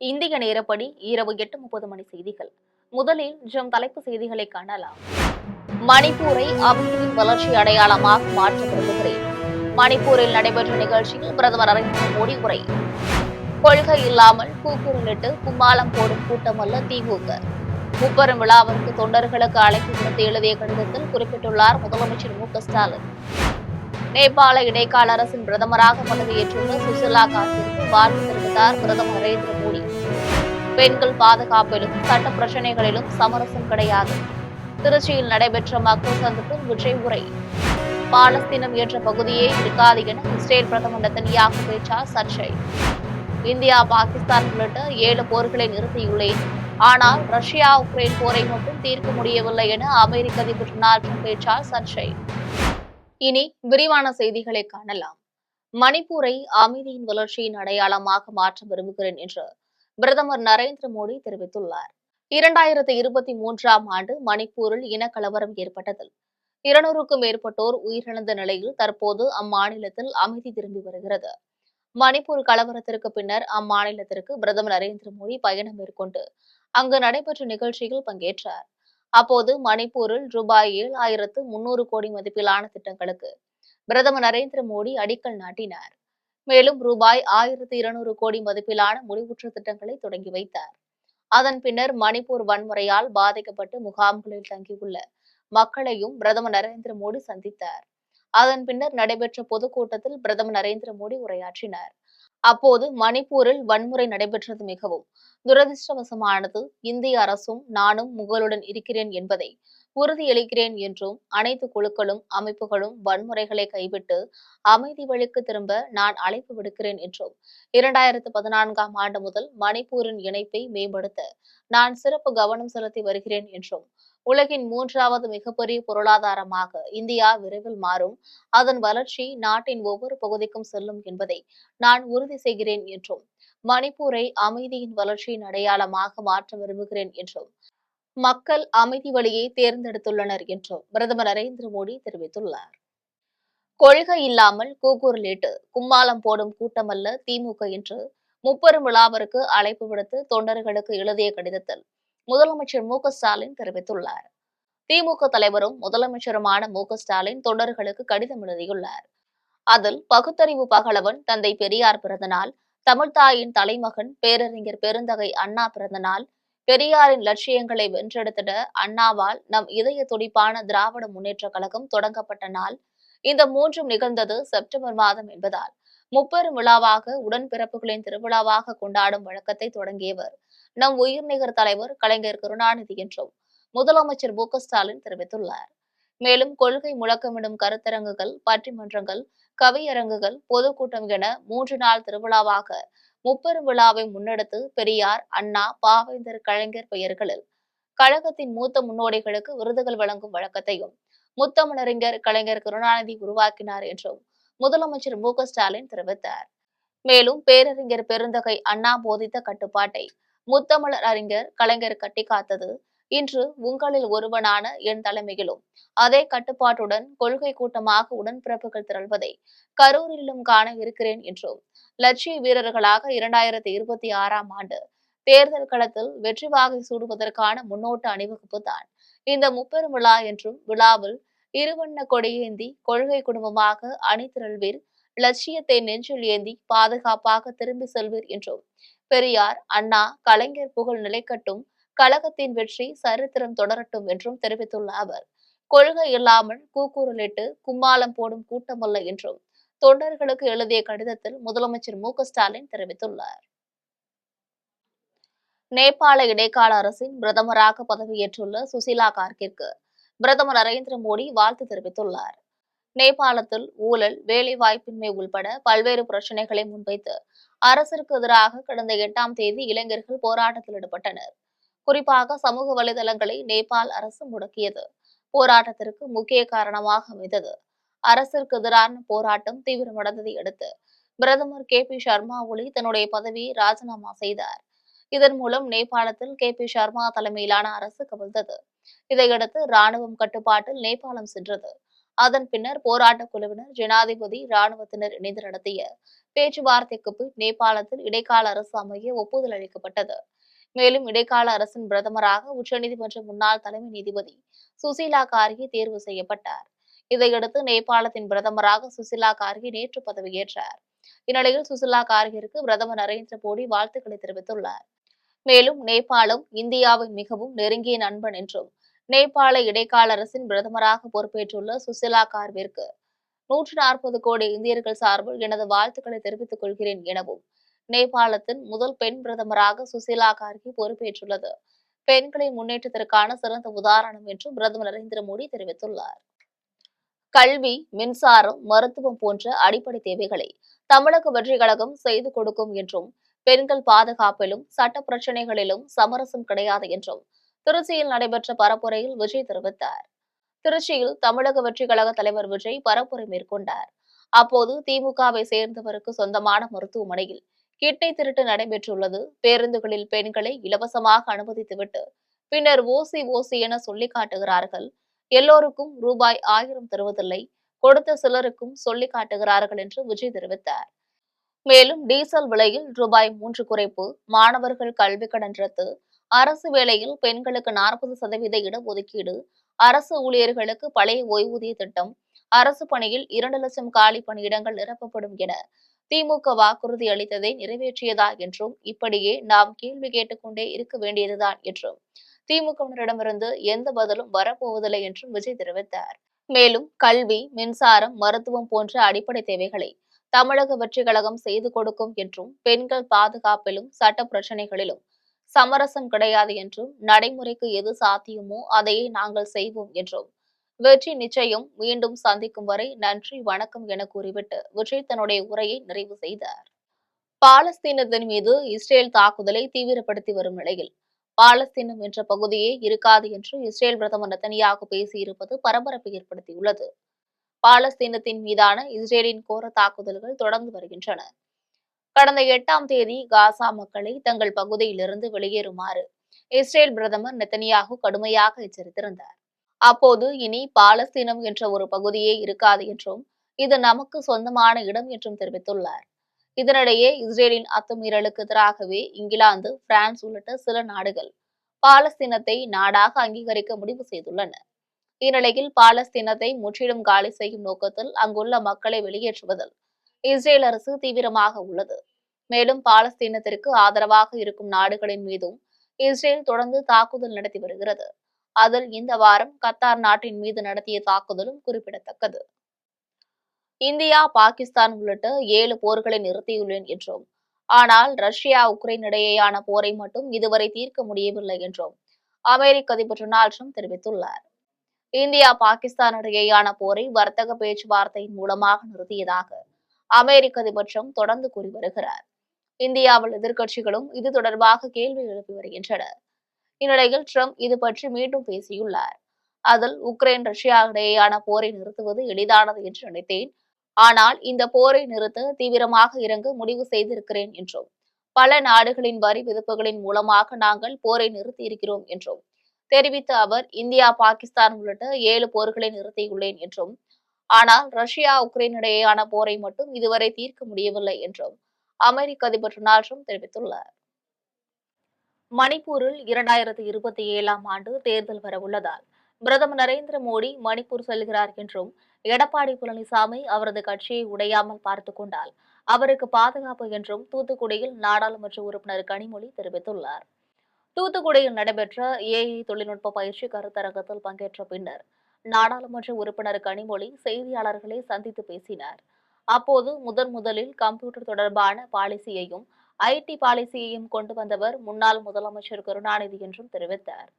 இந்திய நேரப்படி இரவு 8:30 மணி செய்திகள். முதலில் தலைப்புச் செய்திகளை காணலாம். மணிப்பூரை அமைதியின் வளர்ச்சி அடையாளமாக மாற்ற விரும்புகிறேன். மணிப்பூரில் நடைபெற்ற நிகழ்ச்சியில் பிரதமர் நரேந்திர மோடி உரை. கொள்கை இல்லாமல் கூக்குரலிட்டு கும்மாளம் போடும் கூட்டமல்ல திமுக. முப்பெரும் விழாவிற்கு தொண்டர்களுக்கு அழைப்பு விடுத்து எழுதிய கடிதத்தில் குறிப்பிட்டுள்ளார் முதலமைச்சர் மு.க.ஸ்டாலின். நேபாள இடைக்கால அரசின் பிரதமராக பதவியேற்றுள்ள சுசிலா காந்திற்கு வாழ்த்து தெரிவித்தார் பிரதமர் நரேந்திர மோடி. பெண்கள் பாதுகாப்பிலும் சட்ட பிரச்சினைகளிலும் சமரசம் கிடையாது. திருச்சியில் நடைபெற்ற மக்கள் சந்திப்பில் விஜய் உரை. பாலஸ்தீனம் என்ற பகுதியே இருக்காது என இஸ்ரேல் பிரதமர் நெதன்யாகு பேச்சால் சர்ச்சை. இந்தியா பாகிஸ்தான் உள்ளிட்ட 7 போர்களை நிறுத்தியுள்ளேன். ஆனால் ரஷ்யா உக்ரைன் போரை மட்டும் தீர்க்க முடியவில்லை என அமெரிக்க அதிபர் டொனால்டு டிரம்ப் பேச்சால் சர்ச்சை. இனி விரிவான செய்திகளை காணலாம். மணிப்பூரை அமைதியின் வளர்ச்சியின் அடையாளமாக மாற்ற விரும்புகிறேன் என்று பிரதமர் நரேந்திர மோடி தெரிவித்துள்ளார். 2023ஆம் ஆண்டு மணிப்பூரில் இனக்கலவரம் ஏற்பட்டதில் 200க்கும் மேற்பட்டோர் உயிரிழந்த நிலையில் தற்போது அம்மாநிலத்தில் அமைதி திரும்பி வருகிறது. மணிப்பூர் கலவரத்திற்கு பின்னர் அம்மாநிலத்திற்கு பிரதமர் நரேந்திர மோடி பயணம் மேற்கொண்டு அங்கு நடைபெற்ற நிகழ்ச்சியில் பங்கேற்றார். அப்போது மணிப்பூரில் ரூபாய் 7,300 கோடி மதிப்பிலான திட்டங்களுக்கு பிரதமர் நரேந்திர மோடி அடிக்கல் நாட்டினார். மேலும் ரூபாய் 1,200 கோடி மதிப்பிலான முடிவுற்ற திட்டங்களை தொடங்கி வைத்தார். அதன் பின்னர் மணிப்பூர் வன்முறையால் பாதிக்கப்பட்டு முகாம்களில் தங்கியுள்ள மக்களையும் பிரதமர் நரேந்திர மோடி சந்தித்தார். அதன் பின்னர் நடைபெற்ற பொதுக்கூட்டத்தில் பிரதமர் நரேந்திர மோடி உரையாற்றினார். அப்போது மணிப்பூரில் வன்முறை நடைபெற்றது மிகவும் துரதிருஷ்டவசமானது. இந்திய அரசும் நானும் உங்களுடன் இருக்கிறேன் என்பதை உறுதியளிக்கிறேன் என்றும் அனைத்து குழுக்களும் அமைப்புகளும் வன்முறைகளை கைவிட்டு அமைதி வழிக்கு திரும்ப நான் அழைப்பு விடுக்கிறேன் என்றும் 2014ஆம் ஆண்டு முதல் மணிப்பூரின் இணைப்பை மேம்படுத்த நான் சிறப்பு கவனம் செலுத்தி வருகிறேன் என்றும் உலகின் 3வது மிகப்பெரிய பொருளாதாரமாக இந்தியா விரைவில் மாறும். அதன் வளர்ச்சி நாட்டின் ஒவ்வொரு பகுதிக்கும் செல்லும் என்பதை நான் உறுதி செய்கிறேன் என்றும் மணிப்பூரை அமைதியின் வளர்ச்சியின் அடையாளமாக மாற்ற விரும்புகிறேன் என்றும் மக்கள் அமைதி வழியை தேர்ந்தெடுத்துள்ளனர் என்றும் பிரதமர் நரேந்திர மோடி தெரிவித்துள்ளார். கொள்கை இல்லாமல் கூக்குரலிட்டு கும்மாளம் போடும் கூட்டமல்ல திமுக என்று முப்பெரும் விழாவிற்கு அழைப்பு விடுத்து தொண்டர்களுக்கு எழுதிய கடிதத்தில் முதலமைச்சர் மு.க.ஸ்டாலின் தெரிவித்துள்ளார். திமுக தலைவரும் முதலமைச்சருமான மு.க.ஸ்டாலின் தொண்டர்களுக்கு கடிதம் எழுதியுள்ளார். அதில் பகுத்தறிவு பகலவன் தந்தை பெரியார் பிறந்தநாள், தமிழ்த்தாயின் தலைமகன் பேரறிஞர் பெருந்தகை அண்ணா பிறந்தநாள், பெரியாரின் லட்சியங்களை வென்றெடுத்திட அண்ணாவால் நம் இதய துடிப்பான திராவிட முன்னேற்ற கழகம் தொடங்கப்பட்ட நாள். இந்த 3ம் நிகழ்ந்தது செப்டம்பர் மாதம் என்பதால் முப்பெரும் விழாவாக உடன்பிறப்புகளின் திருவிழாவாக கொண்டாடும் வழக்கத்தை தொடங்கியவர் நம் உயிர்நிகர் தலைவர் கலைஞர் கருணாநிதி என்றும் முதலமைச்சர் மு.க.ஸ்டாலின் தெரிவித்துள்ளார். மேலும் கொள்கை முழக்கமிடும் கருத்தரங்குகள், பட்டிமன்றங்கள், கவியரங்குகள், பொதுக்கூட்டம் என 3 நாள் திருவிழாவாக முப்பெரும் விழாவை முன்னெடுத்து பெரியார், அண்ணா, பாவேந்தர், கலைஞர் பெயர்களில் கழகத்தின் மூத்த முன்னோடிகளுக்கு விருதுகள் வழங்கும் வழக்கத்தையும் முத்தமிழறிஞர் கலைஞர் கருணாநிதி உருவாக்கினார் என்றும் முதலமைச்சர் மு.க.ஸ்டாலின் தெரிவித்தார். மேலும் பேரறிஞர் பெருந்தகை அண்ணா போதித்த கட்டுப்பாட்டை முத்தமிழர் அறிஞர் கலைஞர் கட்டிக்காத்தது. இன்று உங்களில் ஒருவனான என் தலைமையிலும் அதே கட்டுப்பாட்டுடன் கொள்கை கூட்டமாக உடன்பிறப்புகள் திரள்வதை கரூரிலும் காண இருக்கிறேன் என்றும் லட்சிய வீரர்களாக 2026ஆம் ஆண்டு தேர்தல் களத்தில் வெற்றி வாகை சூடுவதற்கான முன்னோட்ட அணிவகுப்பு தான் இந்த முப்பெரும் விழா என்றும் விழாவில் இருவண்ண கொடியேந்தி கொள்கை குடும்பமாக அணிதிரள்வீர், லட்சியத்தை நெஞ்சில் ஏந்தி பாதுகாப்பாக திரும்பி செல்வீர் என்றும் பெரியார், அண்ணா, கலைஞர் புகழ் நிலைக்கட்டும், கழகத்தின் வெற்றி சரித்திரம் தொடரட்டும் என்றும் தெரிவித்துள்ள அவர் கொள்கை இல்லாமல் கூக்குரலிட்டு கும்மாளம் போடும் கூட்டமல்ல என்றும் தொண்டர்களுக்கு எழுதிய கடிதத்தில் முதலமைச்சர் மு.க.ஸ்டாலின் தெரிவித்துள்ளார். நேபாள இடைக்கால அரசின் பிரதமராக பதவியேற்றுள்ள சுசிலா கார்கிற்கு பிரதமர் நரேந்திர மோடி வாழ்த்து தெரிவித்துள்ளார். நேபாளத்தில் ஊழல், வேலைவாய்ப்பின்மை உள்பட பல்வேறு பிரச்சினைகளை முன்வைத்து அரசிற்கு எதிராக கடந்த 8ஆம் தேதி இளைஞர்கள் போராட்டத்தில் ஈடுபட்டனர். குறிப்பாக சமூக வலைதளங்களை நேபாள் அரசு முடக்கியது போராட்டத்திற்கு முக்கிய காரணமாக அமைந்தது. அரசிற்கு எதிரான போராட்டம் தீவிரமடைந்ததை அடுத்து பிரதமர் கே.பி. சர்மா ஒலி தன்னுடைய பதவியை ராஜினாமா செய்தார். இதன் மூலம் நேபாளத்தில் கே.பி. சர்மா தலைமையிலான அரசு கவிழ்ந்தது. இதையடுத்து ராணுவம் கட்டுப்பாட்டில் நேபாளம் சென்றது. அதன் பின்னர் போராட்டக் குழுவினர் ஜனாதிபதி ராணுவத்தினர் இணைந்து நடத்திய பேச்சுவார்த்தைக்கு பின் நேபாளத்தில் இடைக்கால அரசு அமைய ஒப்புதல் அளிக்கப்பட்டது. மேலும் இடைக்கால அரசின் பிரதமராக உச்சநீதிமன்ற முன்னாள் தலைமை நீதிபதி சுசீலா கார்கே தேர்வு செய்யப்பட்டார். இதையடுத்து நேபாளத்தின் பிரதமராக சுசிலா கார்கே நேற்று பதவியேற்றார். இந்நிலையில் சுசிலா கார்கேற்கு பிரதமர் நரேந்திர மோடி வாழ்த்துக்களை தெரிவித்துள்ளார். மேலும் நேபாளம் இந்தியாவின் மிகவும் நெருங்கிய நண்பன் என்றும் நேபாள இடைக்கால அரசின் பிரதமராக பொறுப்பேற்றுள்ள சுசிலா கார்கேற்கு 140 கோடி இந்தியர்கள் சார்பில் எனது வாழ்த்துக்களை தெரிவித்துக் கொள்கிறேன் எனவும் நேபாளத்தின் முதல் பெண் பிரதமராக சுசிலா கார்கே பொறுப்பேற்றுள்ளது பெண்களின் முன்னேற்றத்திற்கான சிறந்த உதாரணம் என்றும் பிரதமர் நரேந்திர மோடி தெரிவித்துள்ளார். கல்வி, மின்சாரம், மருத்துவம் போன்ற அடிப்படை தேவைகளை தமிழக வெற்றிக் கழகம் செய்து கொடுக்கும் என்றும் பெண்கள் பாதுகாப்பிலும் சட்ட பிரச்சினைகளிலும் சமரசம் கிடையாது என்றும் திருச்சியில் நடைபெற்ற பரப்புரையில் விஜய் தெரிவித்தார். திருச்சியில் தமிழக வெற்றிக் கழக தலைவர் விஜய் பரப்புரை மேற்கொண்டார். அப்போது திமுகவை சேர்ந்தவருக்கு சொந்தமான மருத்துவமனையில் கிட்னி திருட்டு நடைபெற்றுள்ளது. பேருந்துகளில் பெண்களை இலவசமாக அனுமதித்துவிட்டு பின்னர் ஓசி ஓசி என சொல்லி காட்டுகிறார்கள். எல்லோருக்கும் ரூபாய் 1000 தருவதில்லை, கொடுத்த சிலருக்கும் சொல்லி காட்டுகிறார்கள் என்று விஜய் தெரிவித்தார். மேலும் டீசல் விலையில் ரூபாய் 3 குறைப்பு, மாணவர்கள் கல்வி கடன் ரத்து, அரசு வேலையில் பெண்களுக்கு 40% இடஒதுக்கீடு, அரசு ஊழியர்களுக்கு பழைய ஓய்வூதிய திட்டம், அரசு பணியில் 2 லட்சம் காலி பணியிடங்கள் நிரப்பப்படும் என திமுக வாக்குறுதி அளித்ததை நிறைவேற்றியதா என்றும் இப்படியே நாம் கேள்வி கேட்டுக்கொண்டே இருக்க வேண்டியதுதான் என்றும் திமுகவினரிடமிருந்து எந்த பதிலும் வரப்போவதில்லை என்றும் விஜய் தெரிவித்தார். மேலும் கல்வி, மின்சாரம், மருத்துவம் போன்ற அடிப்படை தேவைகளை தமிழக வெற்றிக் கழகம் செய்து கொடுக்கும் என்றும் பெண்கள் பாதுகாப்பிலும் சட்ட பிரச்சினைகளிலும் சமரசம் கிடையாது என்றும் நடைமுறைக்கு எது சாத்தியமோ அதையே நாங்கள் செய்வோம் என்றும் வெற்றி நிச்சயம், மீண்டும் சந்திக்கும் வரை நன்றி வணக்கம் என கூறிவிட்டு விஜய் தன்னுடைய உரையை நிறைவு செய்தார். பாலஸ்தீனத்தின் மீது இஸ்ரேல் தாக்குதலை தீவிரப்படுத்தி வரும் நிலையில் பாலஸ்தீனம் என்ற பகுதியே இருக்காது என்று இஸ்ரேல் பிரதமர் நெதன்யாகு பேசியிருப்பது பரபரப்பை ஏற்படுத்தியுள்ளது. பாலஸ்தீனத்தின் மீதான இஸ்ரேலின் கோர தாக்குதல்கள் தொடர்ந்து வருகின்றன. கடந்த 8ஆம் தேதி காசா மக்களை தங்கள் பகுதியிலிருந்து வெளியேறுமாறு இஸ்ரேல் பிரதமர் நெதன்யாகு கடுமையாக எச்சரித்திருந்தார். அப்போது இனி பாலஸ்தீனம் என்ற ஒரு பகுதியே இருக்காது என்றும் இது நமக்கு சொந்தமான இடம் என்றும் தெரிவித்துள்ளார். இதனிடையே இஸ்ரேலின் அத்துமீறலுக்கு எதிராகவே இங்கிலாந்து, பிரான்ஸ் உள்ளிட்ட சில நாடுகள் பாலஸ்தீனத்தை நாடாக அங்கீகரிக்க முடிவு செய்துள்ளன. இந்நிலையில் பாலஸ்தீனத்தை முற்றிலும் காலி செய்யும் நோக்கத்தில் அங்குள்ள மக்களை வெளியேற்றுவதில் இஸ்ரேல் அரசு தீவிரமாக உள்ளது. மேலும் பாலஸ்தீனத்திற்கு ஆதரவாக இருக்கும் நாடுகளின் மீதும் இஸ்ரேல் தொடர்ந்து தாக்குதல் நடத்தி வருகிறது. அதில் இந்த வாரம் கத்தார் நாட்டின் மீது நடத்திய தாக்குதலும் குறிப்பிடத்தக்கது. இந்தியா, பாகிஸ்தான் உள்ளிட்ட 7 போர்களை நிறுத்தியுள்ளேன் என்றும், ஆனால் ரஷ்யா, உக்ரைன் இடையேயான போரை மட்டும் இதுவரை தீர்க்க முடியவில்லை என்றும் அமெரிக்க அதிபர் டொனால்ட் ட்ரம்ப் தெரிவித்துள்ளார். இந்தியா, பாகிஸ்தான் இடையேயான போரை வர்த்தக பேச்சுவார்த்தையின் மூலமாக நிறுத்தியதாக அமெரிக்க அதிபர் ட்ரம்ப் தொடர்ந்து கூறி வருகிறார். இந்தியாவில் எதிர்க்கட்சிகளும் இது தொடர்பாக கேள்வி எழுப்பி வருகின்றனர். இந்நிலையில் ட்ரம்ப் இது பற்றி மீண்டும் பேசியுள்ளார். அதில் உக்ரைன், ரஷ்யா இடையேயான போரை நிறுத்துவது எளிதானது என்று நினைத்தேன். ஆனால் இந்த போரை நிறுத்த தீவிரமாக இறங்க முடிவு செய்திருக்கிறேன் என்றும், பல நாடுகளின் வரி விதிப்புகளின் மூலமாக நாங்கள் போரை நிறுத்தியிருக்கிறோம் என்றும் தெரிவித்த அவர், இந்தியா, பாகிஸ்தான் உள்ளிட்ட 7 போர்களை நிறுத்தியுள்ளேன் என்றும், ஆனால் ரஷ்யா, உக்ரைன் இடையேயான போரை மட்டும் இதுவரை தீர்க்க முடியவில்லை என்றும் அமெரிக்க அதிபர் டொனால்ட் ட்ரம்ப் தெரிவித்துள்ளார். மணிப்பூரில் 2027ஆம் ஆண்டு தேர்தல் வரவுள்ளதால் பிரதமர் நரேந்திர மோடி மணிப்பூர் செல்கிறார் என்றும், எடப்பாடி பழனிசாமி அவரது கட்சியை உடையாமல் பார்த்துக் கொண்டால் அவருக்கு பாதுகாப்பு என்றும் தூத்துக்குடியில் நாடாளுமன்ற உறுப்பினர் கனிமொழி தெரிவித்துள்ளார். தூத்துக்குடியில் நடைபெற்ற ஏஐ தொழில்நுட்ப பயிற்சி கருத்தரங்கத்தில் பங்கேற்ற பின்னர் நாடாளுமன்ற உறுப்பினர் கனிமொழி செய்தியாளர்களை சந்தித்து பேசினார். அப்போது முதலில் கம்ப்யூட்டர் தொடர்பான பாலிசியையும் ஐடி பாலிசியையும் கொண்டு வந்தவர் முன்னாள் முதலமைச்சர் கருணாநிதி என்றும் தெரிவித்தார்.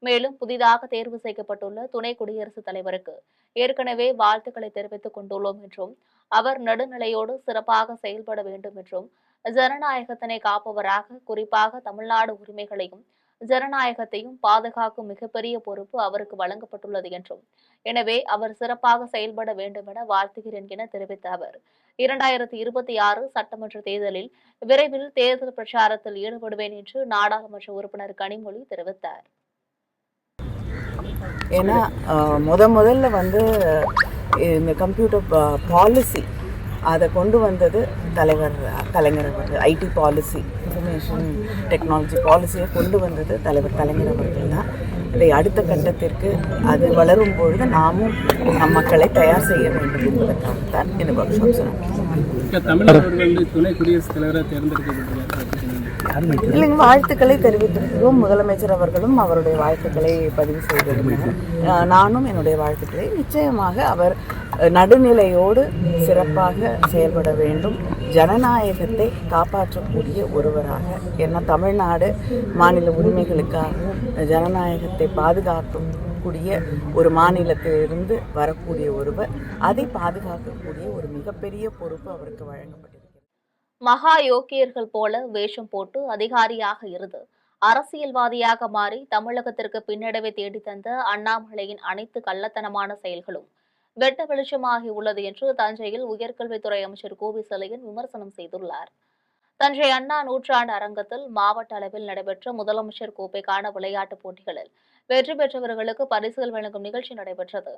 மேலும் புதிதாக தேர்வு செய்யப்பட்டுள்ள துணை குடியரசுத் தலைவருக்கு ஏற்கனவே வாழ்த்துக்களை தெரிவித்துக் கொண்டுள்ளோம் என்றும், அவர் நடுநிலையோடு சிறப்பாக செயல்பட வேண்டும் என்றும், ஜனநாயகத்தினை காப்பவராக, குறிப்பாக தமிழ்நாடு உரிமைகளையும் ஜனநாயகத்தையும் பாதுகாக்கும் மிகப்பெரிய பொறுப்பு அவருக்கு வழங்கப்பட்டுள்ளது என்றும், எனவே அவர் சிறப்பாக செயல்பட வேண்டும் என வாழ்த்துகிறேன் என தெரிவித்த அவர், 2026 சட்டமன்ற தேர்தலில் விரைவில் தேர்தல் பிரச்சாரத்தில் ஈடுபடுவேன் என்று நாடாளுமன்ற உறுப்பினர் கனிமொழி தெரிவித்தார். ஏன்னா முதல்ல இந்த கம்ப்யூட்டர் பாலிசி அதை கொண்டு வந்தது தலைவர் கலைஞர் அவர்கள். ஐடி பாலிசி, இன்ஃபர்மேஷன் டெக்னாலஜி பாலிசியை கொண்டு வந்தது தலைவர் கலைஞர் அவர்கள் தான். இதை அடுத்த கட்டத்திற்கு அது வளரும் பொழுது நாமும் மக்களை தயார் செய்ய வேண்டும் என்பதற்காகத்தான் இந்த ஒர்க் ஷாப்ஸ். துணை குடியரசுத் தலைவராக தேர்ந்தெடுக்கப்பட்டிருக்காங்க. இல்லைங்க, வாழ்த்துக்களை தெரிவித்திருக்கிறோம். முதலமைச்சர் அவர்களும் அவருடைய வாழ்த்துக்களை பதிவு செய்திருக்கிறார். நானும் என்னுடைய வாழ்த்துக்களை. நிச்சயமாக அவர் நடுநிலையோடு சிறப்பாக செயல்பட வேண்டும், ஜனநாயகத்தை காப்பாற்றக்கூடிய ஒருவராக. ஏன்னா தமிழ்நாடு மாநில உரிமைகளுக்காகவும் ஜனநாயகத்தை பாதுகாக்கக்கூடிய ஒரு மாநிலத்திலிருந்து வரக்கூடிய ஒருவர், அதை பாதுகாக்கக்கூடிய ஒரு மிகப்பெரிய பொறுப்பு அவருக்கு வழங்கப்பட்டிருக்கிறது. மகா யோக்கியர்கள் போல வேஷம் போட்டு அதிகாரியாக இருந்து அரசியல்வாதியாக மாறி தமிழகத்திற்கு பின்னடைவை தேடித்தந்த அண்ணாமலையின் அனைத்து கள்ளத்தனமான செயல்களும் வெட்ட வெளிச்சமாகி உள்ளது என்று தஞ்சையில் உயர்கல்வித்துறை அமைச்சர் கோவி செழியன் விமர்சனம் செய்துள்ளார். தஞ்சை அண்ணா நூற்றாண்டு அரங்கத்தில் மாவட்ட அளவில் நடைபெற்ற முதலமைச்சர் கோப்பைக்கான விளையாட்டுப் போட்டிகளில் வெற்றி பெற்றவர்களுக்கு பரிசுகள் வழங்கும் நிகழ்ச்சி நடைபெற்றது.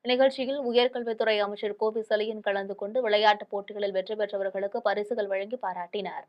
நிகழ்ச்சியில் உயர்கல்வித்துறை அமைச்சர் கோவி செழியன் கலந்து கொண்டு விளையாட்டுப் போட்டிகளில் வெற்றி பெற்றவர்களுக்கு பரிசுகள் வழங்கி பாராட்டினார்.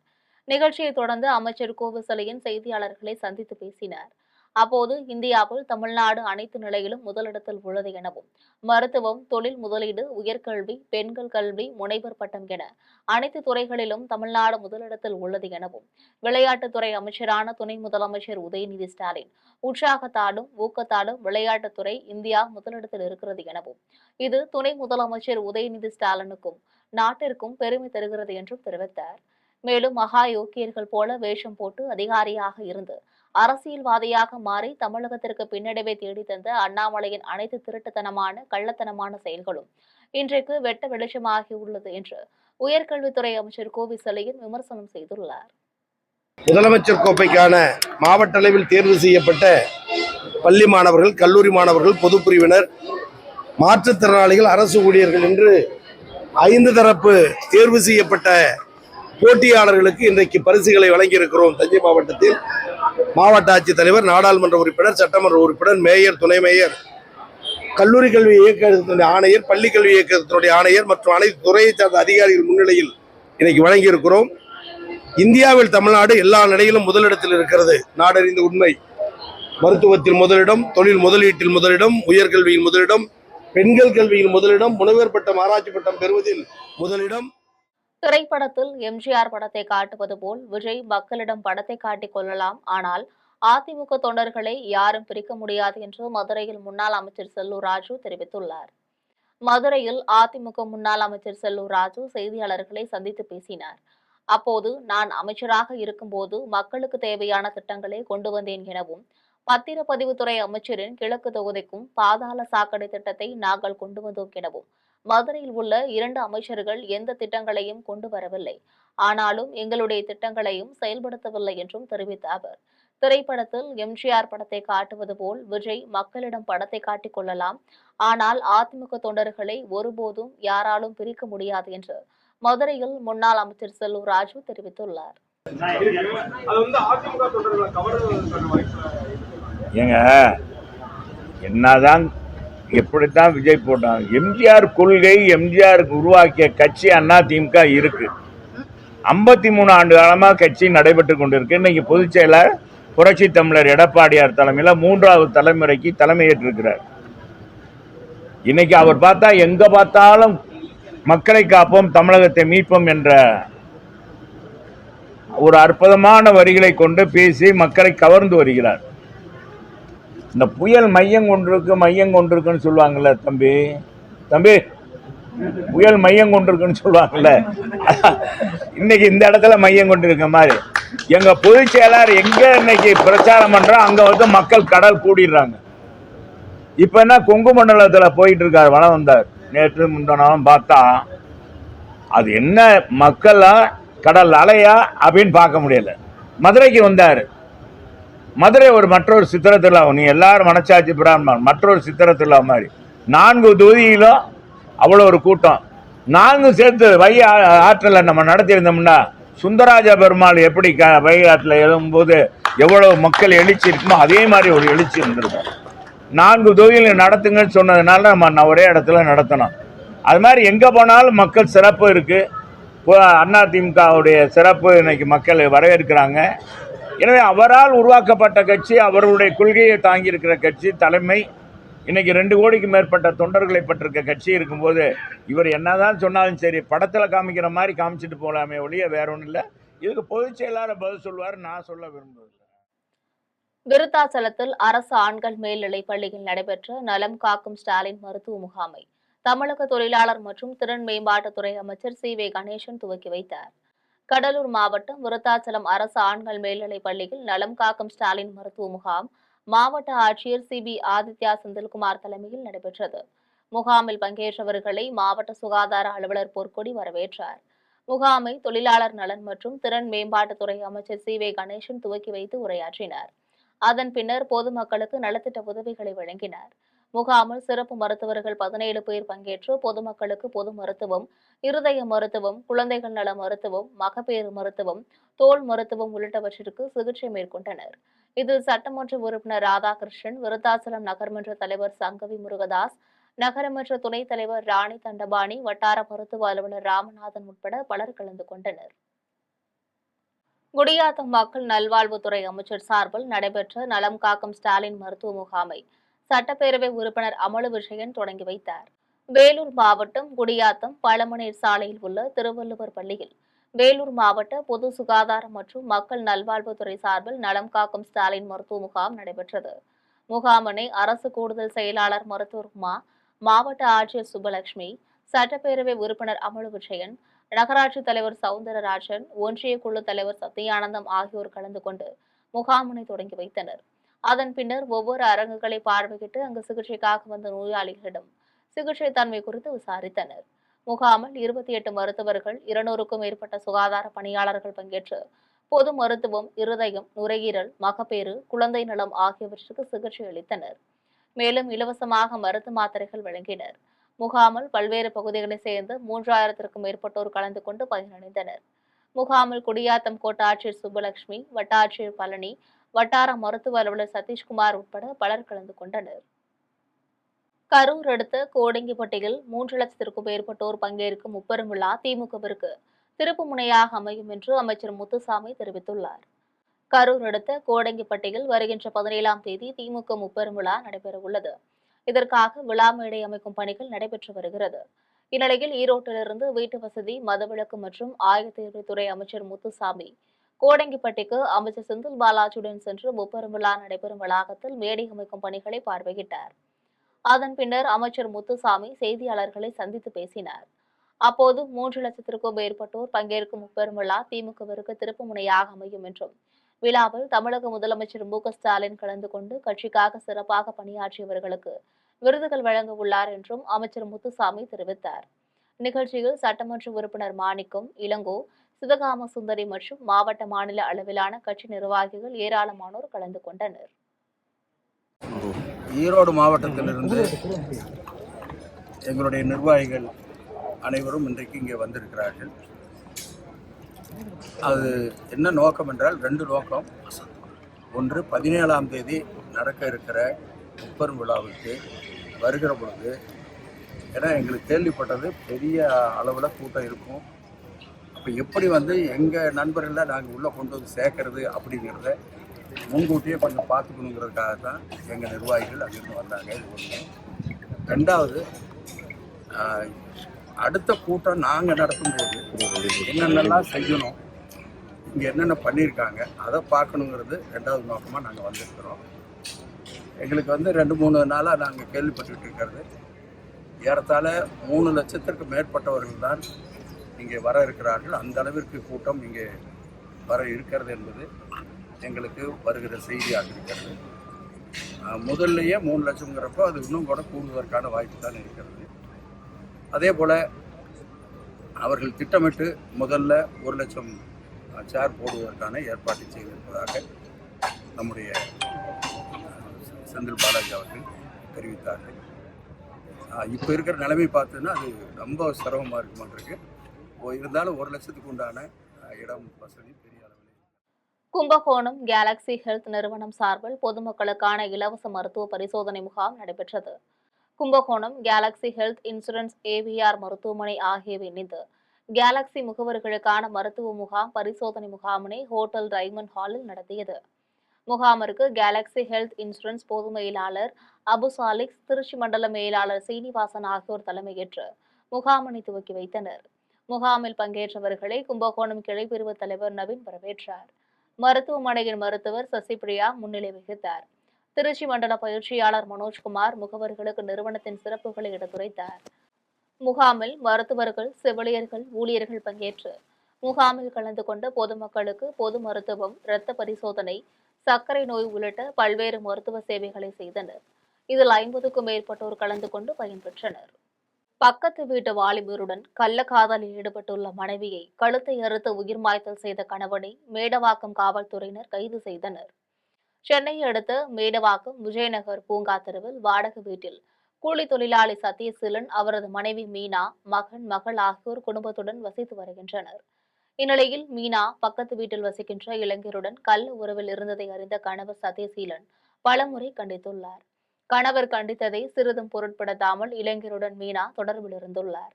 நிகழ்ச்சியை தொடர்ந்து அமைச்சர் கோவி செழியன் செய்தியாளர்களை சந்தித்து பேசினார். அப்போது இந்தியாவில் தமிழ்நாடு அனைத்து நிலையிலும் முதலிடத்தில் உள்ளது எனவும், மருத்துவம், தொழில் முதலீடு, உயர்கல்வி, பெண்கள் கல்வி, முனைவர் பட்டம் என அனைத்து துறைகளிலும் தமிழ்நாடு முதலிடத்தில் உள்ளது எனவும், விளையாட்டுத்துறை அமைச்சரான துணை முதலமைச்சர் உதயநிதி ஸ்டாலின் உற்சாகத்தாலும் ஊக்கத்தாலும் விளையாட்டுத்துறை இந்தியா முதலிடத்தில் இருக்கிறது எனவும், இது துணை முதலமைச்சர் உதயநிதி ஸ்டாலினுக்கும் நாட்டிற்கும் பெருமை தருகிறது என்றும் தெரிவித்தார். மேலும் மகா யோக்கியர்கள் போல வேஷம் போட்டு அதிகாரியாக இருந்து அரசியல்வாதியாக மாறி தமிழகத்திற்கு பின்னடைவை தேடித்தந்த அண்ணாமலையின் அனைத்து திருட்டுத்தனமான கள்ளத்தனமான செயல்களும் இன்றைக்கு வெட்ட வெளிச்சமாகியுள்ளது என்று உயர்கல்வித்துறை அமைச்சர் கோவி செழியன் விமர்சனம் செய்துள்ளார். முதலமைச்சர் கோப்பைக்கான மாவட்ட அளவில் தேர்வு செய்யப்பட்ட பள்ளி மாணவர்கள், கல்லூரி மாணவர்கள், பொதுப்பிரிவினர், மாற்றுத்திறனாளிகள், அரசு ஊழியர்கள் என்று 5 தரப்பு தேர்வு செய்யப்பட்ட போட்டியாளர்களுக்கு இன்றைக்கு பரிசுகளை வழங்கியிருக்கிறோம். தஞ்சை மாவட்டத்தில் மாவட்ட ஆட்சித்தலைவர், நாடாளுமன்ற உறுப்பினர், சட்டமன்ற உறுப்பினர், மேயர், துணை மேயர், கல்லூரி கல்வி இயக்கத்தினுடைய ஆணையர், பள்ளி கல்வி இயக்கத்தினுடைய ஆணையர் மற்றும் அனைத்து துறையை சார்ந்த அதிகாரிகள் முன்னிலையில் இன்னைக்கு வழங்கியிருக்கிறோம். இந்தியாவில் தமிழ்நாடு எல்லா நிலையிலும் முதலிடத்தில் இருக்கிறது, நாடறிந்த உண்மை. மருத்துவத்தில் முதலிடம், தொழில் முதலீட்டில் முதலிடம், உயர்கல்வியில் முதலிடம், பெண்கள் கல்வியில் முதலிடம், முனைவர் பட்டம், ஆராய்ச்சி பட்டம் பெறுவதில் முதலிடம். திரைப்படத்தில் எம்ஜிஆர் படத்தை காட்டுவது போல் விஜய் மக்களிடம் படத்தை காட்டிக் கொள்ளலாம், ஆனால் அதிமுக தொண்டர்களை யாரும் பிரிக்க முடியாது என்று மதுரையில் முன்னாள் அமைச்சர் செல்லூர் ராஜு தெரிவித்துள்ளார். மதுரையில் அதிமுக முன்னாள் அமைச்சர் செல்லூர் ராஜு செய்தியாளர்களை சந்தித்து பேசினார். அப்போது, நான் அமைச்சராக இருக்கும்போது மக்களுக்கு தேவையான திட்டங்களை கொண்டு வந்தேன் எனவும், பத்திரப்பதிவுத்துறை அமைச்சரின் கிழக்கு தொகுதிக்கும் பாதாள சாக்கடை திட்டத்தை நாங்கள் கொண்டு வந்தோம் எனவும், மதுரையில் உள்ள 2 அமைச்சர்கள் எந்த திட்டங்களையும் கொண்டு வரவில்லை, ஆனாலும் எங்களுடைய திட்டங்களையும் செயல்படுத்தவில்லை என்றும் தெரிவித்த அவர், திரைப்படத்தில் எம்ஜிஆர் படத்தை காட்டுவது போல் விஜய் மக்களிடம் படத்தை காட்டிக் கொள்ளலாம், ஆனால் அதிமுக தொண்டர்களை ஒருபோதும் யாராலும் பிரிக்க முடியாது என்று மதுரையில் முன்னாள் அமைச்சர் செல்லூர் ராஜு தெரிவித்துள்ளார். ஏங்க, என்னதான் எப்படித்தான் விஜய் போட்டாங்க, எம்ஜிஆர் கொள்கை, எம்ஜிஆர் உருவாக்கிய கட்சி அதிமுக இருக்கு. 53 ஆண்டு காலமாக கட்சி நடைபெற்று கொண்டிருக்கு. இன்னைக்கு பொதுச் செயலர் புரட்சி தமிழர் எடப்பாடியார் தலைமையில் 3வது தலைமுறைக்கு தலைமையேற்றிருக்கிறார். இன்னைக்கு அவர் பார்த்தா எங்க பார்த்தாலும் மக்களை காப்போம், தமிழகத்தை மீட்போம் என்ற ஒரு அற்புதமான வரிகளை கொண்டு பேசி மக்களை கவர்ந்து வருகிறார். இந்த புயல் மையம் கொண்டிருக்குன்னு சொல்லுவாங்கல்ல தம்பி, புயல் மையம் கொண்டிருக்குன்னு சொல்லுவாங்கல்ல, இன்னைக்கு இந்த இடத்துல மையம் கொண்டிருக்க மாதிரி எங்க பொதுச் செயலாளர் எங்க இன்னைக்கு பிரச்சாரம் பண்றோம், அங்க வந்து மக்கள் கடல் கூடிடுறாங்க. இப்ப என்ன கொங்கு மண்டலத்துல போயிட்டு இருக்காரு, வளம் வந்தார் நேற்று முந்தானாலும் பார்த்தா, அது என்ன மக்களா கடல் அலையா அப்படின்னு பார்க்க முடியல. மதுரைக்கு வந்தார், மதுரை ஒரு மற்றொரு சித்திரத்தில்லா, நீ எல்லாரும் மனச்சாட்சி பிராமணன் மற்றொரு சித்திரத்தில்லா மாதிரி 4 தொகுதியிலும் அவ்வளோ ஒரு கூட்டம். 4 சேர்த்து வைகை ஆற்றில் நம்ம நடத்தியிருந்தோம்னா சுந்தராஜ பெருமாள் எப்படி வைகை ஆற்றில் எழுதும்போது எவ்வளவு மக்கள் எழுச்சி இருக்குமோ அதே மாதிரி ஒரு எழுச்சி இருந்திருக்கும். 4 தொகுதியில் நடத்துங்கன்னு சொன்னதுனால நம்ம ஒரே இடத்துல நடத்தணும். அது மாதிரி எங்கே போனாலும் மக்கள் சிறப்பு இருக்குது. அதிமுகவுடைய சிறப்பு இன்னைக்கு மக்கள் வரவேற்கிறாங்க. எனவே அவரால் உருவாக்கப்பட்ட கட்சி, அவர்களுடைய கொள்கையை தாங்கியிருக்கிற கட்சி, தலைமை இன்னைக்கு 2 கோடிக்கு மேற்பட்ட தொண்டர்களை பெற்றிருக்க கட்சி இருக்கும்போது இவர் என்னதான் சொன்னாலும் சரி, படத்தில் காமிக்கிற மாதிரி காமிச்சிட்டு போகலாமே ஒழிய வேற ஒன்றும் இல்லை. இதுக்கு பொதுச் செயலாளர் பதில் சொல்வார், நான் சொல்ல விரும்புகிறேன். விருத்தாச்சலத்தில் அரசு ஆண்கள் மேல்நிலைப் பள்ளியில் நடைபெற்ற நலம் காக்கும் ஸ்டாலின் மருத்துவ முகாமை தமிழக தொழிலாளர் மற்றும் திறன் மேம்பாட்டுத்துறை அமைச்சர் சி.வே. கணேசன் துவக்கி வைத்தார். கடலூர் மாவட்டம் விருத்தாச்சலம் அரசு ஆண்கள் மேல்நிலைப் பள்ளியில் நலம் காக்கும் ஸ்டாலின் மருத்துவ முகாம் மாவட்ட ஆட்சியர் சி.பி. ஆதித்யா செந்தில்குமார் தலைமையில் நடைபெற்றது. முகாமில் பங்கேற்றவர்களை மாவட்ட சுகாதார அலுவலர் பொற்கொடி வரவேற்றார். முகாமை தொழிலாளர் நலன் மற்றும் திறன் மேம்பாட்டுத்துறை அமைச்சர் சி.வே. கணேசன் துவக்கி வைத்து உரையாற்றினார். அதன் பின்னர் பொதுமக்களுக்கு நலத்திட்ட உதவிகளை வழங்கினார். முகாமில் சிறப்பு மருத்துவர்கள் 17 பேர் பங்கேற்று பொதுமக்களுக்கு பொது மருத்துவம், இருதய மருத்துவம், குழந்தைகள் நல மருத்துவம், மகப்பேறு மருத்துவம், தோல் மருத்துவம் உள்ளிட்டவற்றிற்கு சிகிச்சை மேற்கொண்டனர். இதில் சட்டமன்ற உறுப்பினர் ராதாகிருஷ்ணன், விருத்தாச்சலம் நகர்மன்ற தலைவர் சங்கவி முருகதாஸ், நகரமன்ற துணைத் தலைவர் ராணி தண்டபாணி, வட்டார மருத்துவ அலுவலர் ராமநாதன் உட்பட பலர் கலந்து கொண்டனர். குடியாத்தம் மக்கள் நல்வாழ்வுத்துறை அமைச்சர் சார்பில் நடைபெற்ற நலம் காக்கும் ஸ்டாலின் மருத்துவ முகாமை சட்டப்பேரவை உறுப்பினர் அமலு விஜயன் தொடங்கி வைத்தார். வேலூர் மாவட்டம் குடியாத்தம் பழமநீர் சாலையில் உள்ள திருவள்ளுவர் பள்ளியில் வேலூர் மாவட்ட பொது சுகாதாரம் மற்றும் மக்கள் நல்வாழ்வுத்துறை சார்பில் நலம் காக்கும் ஸ்டாலின் மருத்துவ முகாம் நடைபெற்றது. முகாமினை அரசு கூடுதல் செயலாளர் மருத்துவர் உமா, மாவட்ட ஆட்சியர் சுப்பலட்சுமி, சட்டப்பேரவை உறுப்பினர் அமலு விஜயன், நகராட்சி தலைவர் சவுந்தரராஜன், ஒன்றிய குழு தலைவர் சத்தியானந்தம் ஆகியோர் கலந்து கொண்டு முகாமினை தொடங்கி வைத்தனர். அதன் பின்னர் ஒவ்வொரு அரங்குகளை பார்வையிட்டு அங்கு சிகிச்சைக்காக வந்த நோயாளிகளிடம் சிகிச்சை தன்மை குறித்து விசாரித்தனர். முகாமில் 28 மருத்துவர்கள், 200க்கும் மேற்பட்ட சுகாதார பணியாளர்கள் பங்கேற்று பொது மருத்துவம், இருதயம், நுரையீரல், மகப்பேறு, குழந்தை நலம் ஆகியவற்றுக்கு சிகிச்சை அளித்தனர். மேலும் இலவசமாக மருந்து மாத்திரைகள் வழங்கினர். முகாமில் பல்வேறு பகுதிகளைச் சேர்ந்த 3000க்கும் மேற்பட்டோர் கலந்து கொண்டு பயனடைந்தனர். முகாமில் குடியாத்தம் கோட்டாட்சியர் சுப்பலட்சுமி, வட்டாட்சியர் பழனி, வட்டார மருத்துவ அலுவலர் சதீஷ்குமார் உட்பட பலர் கலந்து கொண்டனர். கரூர் அடுத்த கோடங்கிப்பட்டியில் 3 லட்சத்திற்கும் மேற்பட்டோர் பங்கேற்கும் முப்பெரும் விழா திமுகவிற்கு திருப்பு முனையாக அமையும் என்று அமைச்சர் முத்துசாமி தெரிவித்துள்ளார். கரூர் அடுத்த கோடங்கிப்பட்டியில் வருகின்ற 17ஆம் தேதி திமுக முப்பெரும் விழா நடைபெறவுள்ளது. இதற்காக விழா மேடை அமைக்கும் பணிகள் நடைபெற்று வருகிறது. இந்நிலையில் ஈரோட்டிலிருந்து வீட்டு வசதி, மதவிலக்கு மற்றும் ஆயத்தீர்வைத்துறை அமைச்சர் முத்துசாமி கோடங்கிப்பட்டிக்கு அமைச்சர் செந்தில் பாலாஜியுடன் சென்று முப்பெரும் விழா நடைபெறும் வளாகத்தில் மேடை அமைக்கும் பணிகளை பார்வையிட்டார். அதன் பின்னர் அமைச்சர் முத்துசாமி செய்தியாளர்களை சந்தித்து பேசினார். அப்போது 3 லட்சத்திற்கும் மேற்பட்டோர் பங்கேற்கும் முப்பெரும் விழா திமுகவிற்கு திருப்பு முனையாக அமையும் என்றும், விழாவில் தமிழக முதலமைச்சர் மு.க.ஸ்டாலின் கலந்து கொண்டு கட்சிக்காக சிறப்பாக பணியாற்றியவர்களுக்கு விருதுகள் வழங்க உள்ளார் என்றும் அமைச்சர் முத்துசாமி தெரிவித்தார். நிகழ்ச்சியில் சட்டமன்ற உறுப்பினர் மாணிக்கம், இளங்கோ, சிவகாம சுந்தரி மற்றும் மாவட்ட, மாநில அளவிலான கட்சி நிர்வாகிகள் ஏராளமானோர் கலந்து கொண்டனர். ஈரோடு மாவட்டத்திலிருந்து எங்களுடைய நிர்வாகிகள் அனைவரும் இன்றைக்கு இங்கே வந்திருக்கிறார்கள். அது என்ன நோக்கம் என்றால் 2 நோக்கம். ஒன்று, 17ஆம் தேதி நடக்க இருக்கிற முப்பெரும் விழாவிற்கு வருகிற பொழுது, ஏன்னா எங்களுக்கு கேள்விப்பட்டது பெரிய அளவில் கூட்டம் இருக்கும். அப்போ எப்படி எங்கள் நண்பர்களை நாங்கள் உள்ளே கொண்டு வந்து சேர்க்கறது அப்படிங்கிறத முன்கூட்டியே கொஞ்சம் பார்த்துக்கணுங்கிறதுக்காக தான் எங்கள் நிர்வாகிகள் அங்கிருந்து வந்தாங்க. இது ஒன்று. 2வது, அடுத்த கூட்டம் நாங்கள் நடத்தும்போது என்னென்னலாம் செய்யணும், இங்கே என்னென்ன பண்ணியிருக்காங்க அதை பார்க்கணுங்கிறது 2வது நோக்கமாக நாங்கள் வந்திருக்கிறோம். எங்களுக்கு 2-3 நாளாக நாங்கள் கேள்விப்பட்டுக்கிட்டு இருக்கிறது, ஏறத்தாழ 3 லட்சத்திற்கு மேற்பட்டவர்கள் தான் இங்கே வர இருக்கிறார்கள். அந்த அளவிற்கு கூட்டம் இங்கே வர இருக்கிறது என்பது எங்களுக்கு வருகிற செய்தியாக இருக்கிறது. முதல்லையே 3 லட்சங்கிறப்போ அது இன்னும் கூட கூடுவதற்கான வாய்ப்பு தான் இருக்கிறது. அதே போல் அவர்கள் திட்டமிட்டு முதல்ல 1 லட்சம் சேர் போடுவதற்கான ஏற்பாட்டை செய்திருப்பதாக நம்முடைய செந்தில் பாலாஜி அவர்கள் தெரிவித்தார்கள். இப்போ இருக்கிற நிலைமை பார்த்தோன்னா அது ரொம்ப சிரமமாக இருக்க மாட்டிருக்கு. இருந்தாலும் 1 லட்சத்துக்கு உண்டான இடம் வசதி பெரிய அளவில். கும்பகோணம் கேலக்ஸி ஹெல்த் நிறுவனம் சார்பில் பொதுமக்களுக்கான இலவச மருத்துவ பரிசோதனை முகாம் நடைபெற்றது. Kumbakonam Galaxy health insurance AVR மருத்துவமனை ஆகியவை இணைந்து கேலக்ஸி முகவர்களுக்கான மருத்துவ முகாம் பரிசோதனை முகாமினை ஹோட்டல் டைமண்ட் ஹாலில் நடத்தியது. முகாமிற்கு கேலக்ஸி ஹெல்த் இன்சூரன்ஸ் பொது மேலாளர் அபு சாலிக்ஸ், திருச்சி மண்டல மேலாளர் சீனிவாசன் ஆகியோர் தலைமையேற்று முகாமினை துவக்கி வைத்தனர். முகாமில் பங்கேற்றவர்களை கும்பகோணம் கிளைப்பிரிவு தலைவர் நவீன் வரவேற்றார். மருத்துவமனையின் மருத்துவர் சசிபிரியா முன்னிலை வகித்தார். திருச்சி மண்டல பயிற்சியாளர் மனோஜ்குமார் முகவர்களுக்கு நிறுவனத்தின் சிறப்புகளை எடுத்துரைத்தார். முகாமில் மருத்துவர்கள், செவிலியர்கள், ஊழியர்கள் பங்கேற்று முகாமில் கலந்து கொண்ட பொதுமக்களுக்கு பொது மருத்துவம், இரத்த பரிசோதனை, சர்க்கரை நோய் உள்ளிட்ட பல்வேறு மருத்துவ சேவைகளை செய்தனர். இதில் 50க்கும் மேற்பட்டோர் கலந்து கொண்டு பயன்பெற்றனர். பக்கத்து வீட்டு வாலிபருடன் கள்ளக்காதலில் ஈடுபட்டுள்ள மனைவியை கழுத்தை அறுத்து உயிர் மாய்த்தல் செய்த கணவனை மேடவாக்கம் காவல்துறையினர் கைது செய்தனர். சென்னையை அடுத்த மேடவாக்கம் விஜயநகர் பூங்கா தெருவில் வாடகை வீட்டில் கூலி தொழிலாளி சத்யசீலன், அவரது மனைவி மீனா, மகன், மகள் ஆகியோர் குடும்பத்துடன் வசித்து வருகின்றனர். இந்நிலையில் மீனா பக்கத்து வீட்டில் வசிக்கின்ற இளைஞருடன் கள்ள உறவில் இருந்ததை அறிந்த கணவர் சத்யசீலன் பலமுறை கண்டித்துள்ளார். கணவர் கண்டித்ததை சிறிதும் பொருட்படுத்தாமல் இளைஞருடன் மீனா தொடர்பில் இருந்துள்ளார்.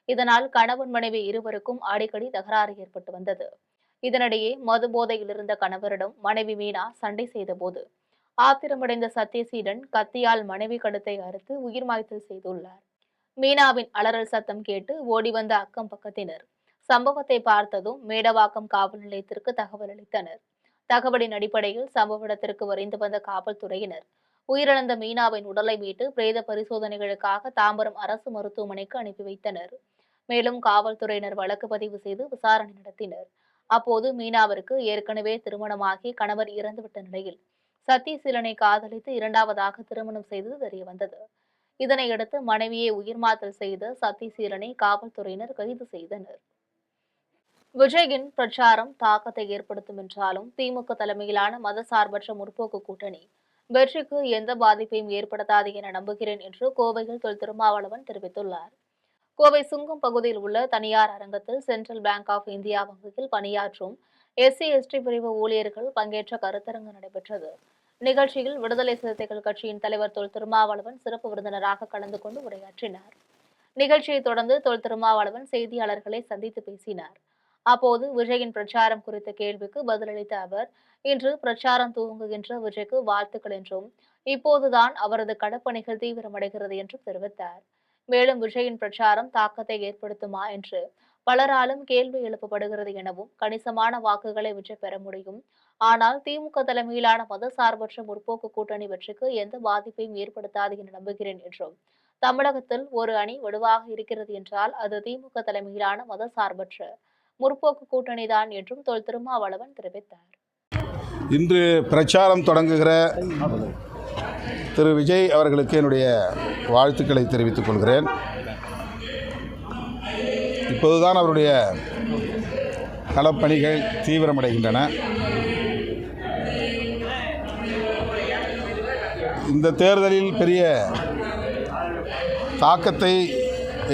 இதனால் கணவன் மனைவி இருவருக்கும் அடிக்கடி தகராறு ஏற்பட்டு வந்தது. இதனிடையே மது போதையில் இருந்த கணவரிடம் மனைவி மீனா சண்டை செய்தபோது ஆத்திரமடைந்த சத்யசீலன் கத்தியால் மனைவி கழுத்தை அறுத்து உயிர் மாய்த்தல் செய்துள்ளார். மீனாவின் அலறல் சத்தம் கேட்டு ஓடி வந்த அக்கம் பக்கத்தினர் சம்பவத்தை பார்த்ததும் மேடவாக்கம் காவல் நிலையத்திற்கு தகவல் அளித்தனர். தகவலின் அடிப்படையில் சம்பவ இடத்திற்கு விரைந்து வந்த காவல்துறையினர் உயிரிழந்த மீனாவின் உடலை மீட்டு பிரேத பரிசோதனைகளுக்காக தாம்பரம் அரசு மருத்துவமனைக்கு அனுப்பி வைத்தனர். மேலும் காவல்துறையினர் வழக்கு பதிவு செய்து விசாரணை நடத்தினர். அப்போது மீனாவிற்கு ஏற்கனவே திருமணமாகி கணவர் இறந்துவிட்ட நிலையில் சத்யசீலனை காதலித்து இரண்டாவதாக திருமணம் செய்தது தெரியவந்தது. இதனையடுத்து மனைவியை உயிர்மாத்தல் செய்த சத்யசீலனை காவல்துறையினர் கைது செய்தனர். விஜயின் பிரச்சாரம் தாக்கத்தை ஏற்படுத்தும் என்றாலும் திமுக தலைமையிலான மதசார்பற்ற முற்போக்கு கூட்டணி வெற்றிக்கு எந்த பாதிப்பையும் ஏற்படுத்தாது என நம்புகிறேன் என்று கோவையில் தொல் திருமாவளவன் தெரிவித்துள்ளார். கோவை சுங்கம் பகுதியில் உள்ள தனியார் அரங்கத்தில் சென்ட்ரல் பேங்க் ஆஃப் இந்தியா வங்கியில் பணியாற்றும் SC/ST பிரிவு ஊழியர்கள் பங்கேற்ற கருத்தரங்கு நடைபெற்றது. நிகழ்ச்சியில் விடுதலை சிறுத்தைகள் கட்சியின் தலைவர் தொல் திருமாவளவன் சிறப்பு விருந்தினராக கலந்து கொண்டு உரையாற்றினார். நிகழ்ச்சியை தொடர்ந்து தொல் திருமாவளவன் செய்தியாளர்களை சந்தித்து பேசினார். அப்போது விஜயின் பிரச்சாரம் குறித்த கேள்விக்கு பதிலளித்த அவர், இன்று பிரச்சாரம் துவங்குகின்ற விஜய்க்கு வாழ்த்துக்கள் என்றும் இப்போதுதான் அவரது களப்பணிகள் தீவிரமடைகிறது என்றும் தெரிவித்தார். மேலும் விஜயின் பிரச்சாரம் தாக்கத்தை ஏற்படுத்துமா என்று பலராலும் கேள்வி எழுப்பப்படுகிறது எனவும், கணிசமான வாக்குகளை விஜய் பெற முடியும், ஆனால் திமுக தலைமையிலான மதசார்பற்ற முற்போக்கு கூட்டணி வெற்றிக்கு எந்த பாதிப்பையும் ஏற்படுத்தாது என நம்புகிறேன் என்றும், தமிழகத்தில் ஒரு அணி வலுவாக இருக்கிறது என்றால் அது திமுக தலைமையிலான மதசார்பற்ற முற்போக்கு கூட்டணிதான் என்றும் தொல் திருமாவளவன் தெரிவித்தார். இன்று பிரச்சாரம் தொடங்குகிற திரு விஜய் அவர்களுக்கு என்னுடைய வாழ்த்துக்களை தெரிவித்துக் கொள்கிறேன். இப்போதுதான் அவருடைய களப்பணிகள் தீவிரமடைகின்றன. இந்த தேர்தலில் பெரிய தாக்கத்தை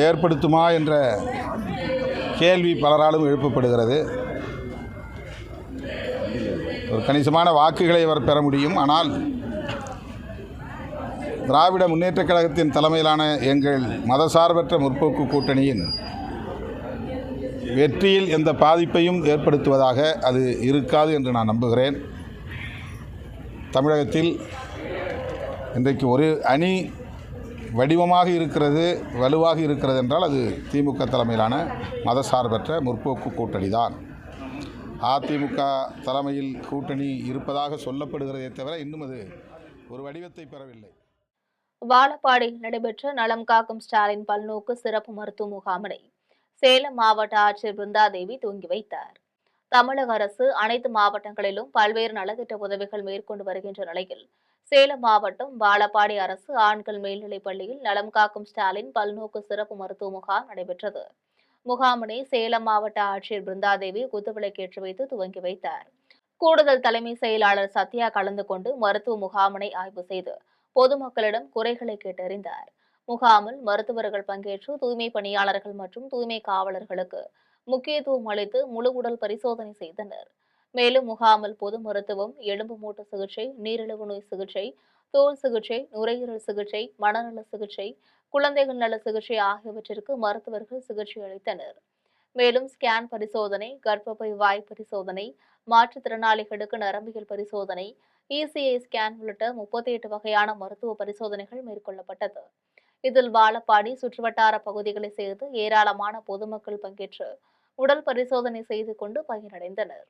ஏற்படுத்துமா என்ற கேள்வி பலராலும் எழுப்பப்படுகிறது. ஒரு கணிசமான வாக்குகளை அவர் பெற முடியும், ஆனால் திராவிட முன்னேற்றக் கழகத்தின் தலைமையிலான எங்கள் மதசார்பற்ற முற்போக்கு கூட்டணியின் வெற்றியில் எந்த பாதிப்பையும் ஏற்படுத்துவதாக அது இருக்காது என்று நான் நம்புகிறேன். தமிழகத்தில் இன்றைக்கு ஒரு அணி வடிவமாக இருக்கிறது, வலுவாக இருக்கிறது என்றால் அது திமுக தலைமையிலான மதசார்பற்ற முற்போக்கு கூட்டணி தான். அதிமுக தலைமையில் கூட்டணி இருப்பதாக சொல்லப்படுகிறதே தவிர இன்னும் அது ஒரு வடிவத்தை பெறவில்லை. வாழப்பாடியில் நடைபெற்ற நலம் காக்கும் ஸ்டாலின் பல்நோக்கு சிறப்பு மருத்துவ முகாமினை சேலம் மாவட்ட ஆட்சியர் பிருந்தாதேவி துவங்கி வைத்தார். தமிழக அரசு அனைத்து மாவட்டங்களிலும் பல்வேறு நலத்திட்ட உதவிகள் மேற்கொண்டு வருகின்ற நிலையில் சேலம் மாவட்டம் வாழப்பாடி அரசு ஆண்கள் மேல்நிலைப் பள்ளியில் நலம் காக்கும் ஸ்டாலின் பல்நோக்கு சிறப்பு மருத்துவ முகாம் நடைபெற்றது. முகாமினை சேலம் மாவட்ட ஆட்சியர் பிருந்தாதேவி குத்துவிளக்கேற்றி வைத்து துவங்கி வைத்தார். கூடுதல் தலைமை செயலாளர் சத்யா கலந்து கொண்டு மருத்துவ முகாமினை ஆய்வு செய்து பொதுமக்களிடம் குறைகளை கேட்டறிந்தார். முகாமில் மருத்துவர்கள் பங்கேற்று தூய்மை பணியாளர்கள் மற்றும் தூய்மை காவலர்களுக்கு முக்கியத்துவம் அளித்து முழு உடல் பரிசோதனை செய்தனர். மேலும் முகாமில் பொது மருத்துவம், எலும்பு மூட்டு சிகிச்சை, நீரிழிவு நோய் சிகிச்சை, தோல் சிகிச்சை, நுரையீரல் சிகிச்சை, மனநல சிகிச்சை, குழந்தைகள் நல சிகிச்சை ஆகியவற்றிற்கு மருத்துவர்கள் சிகிச்சை அளித்தனர். மேலும் ஸ்கேன் பரிசோதனை, கர்ப்பப்பை வாய் பரிசோதனை, மாற்றுத்திறனாளிகளுக்கு நரம்பியல் பரிசோதனை, இசிஐ ஸ்கேன் உள்ளிட்ட 38 வகையான மருத்துவ பரிசோதனைகள் மேற்கொள்ளப்பட்டது. இதில் வாழப்பாடி சுற்றுவட்டார பகுதிகளை சேர்ந்து ஏராளமான பொதுமக்கள் பங்கேற்று உடல் பரிசோதனை செய்து கொண்டு பயனடைந்தனர்.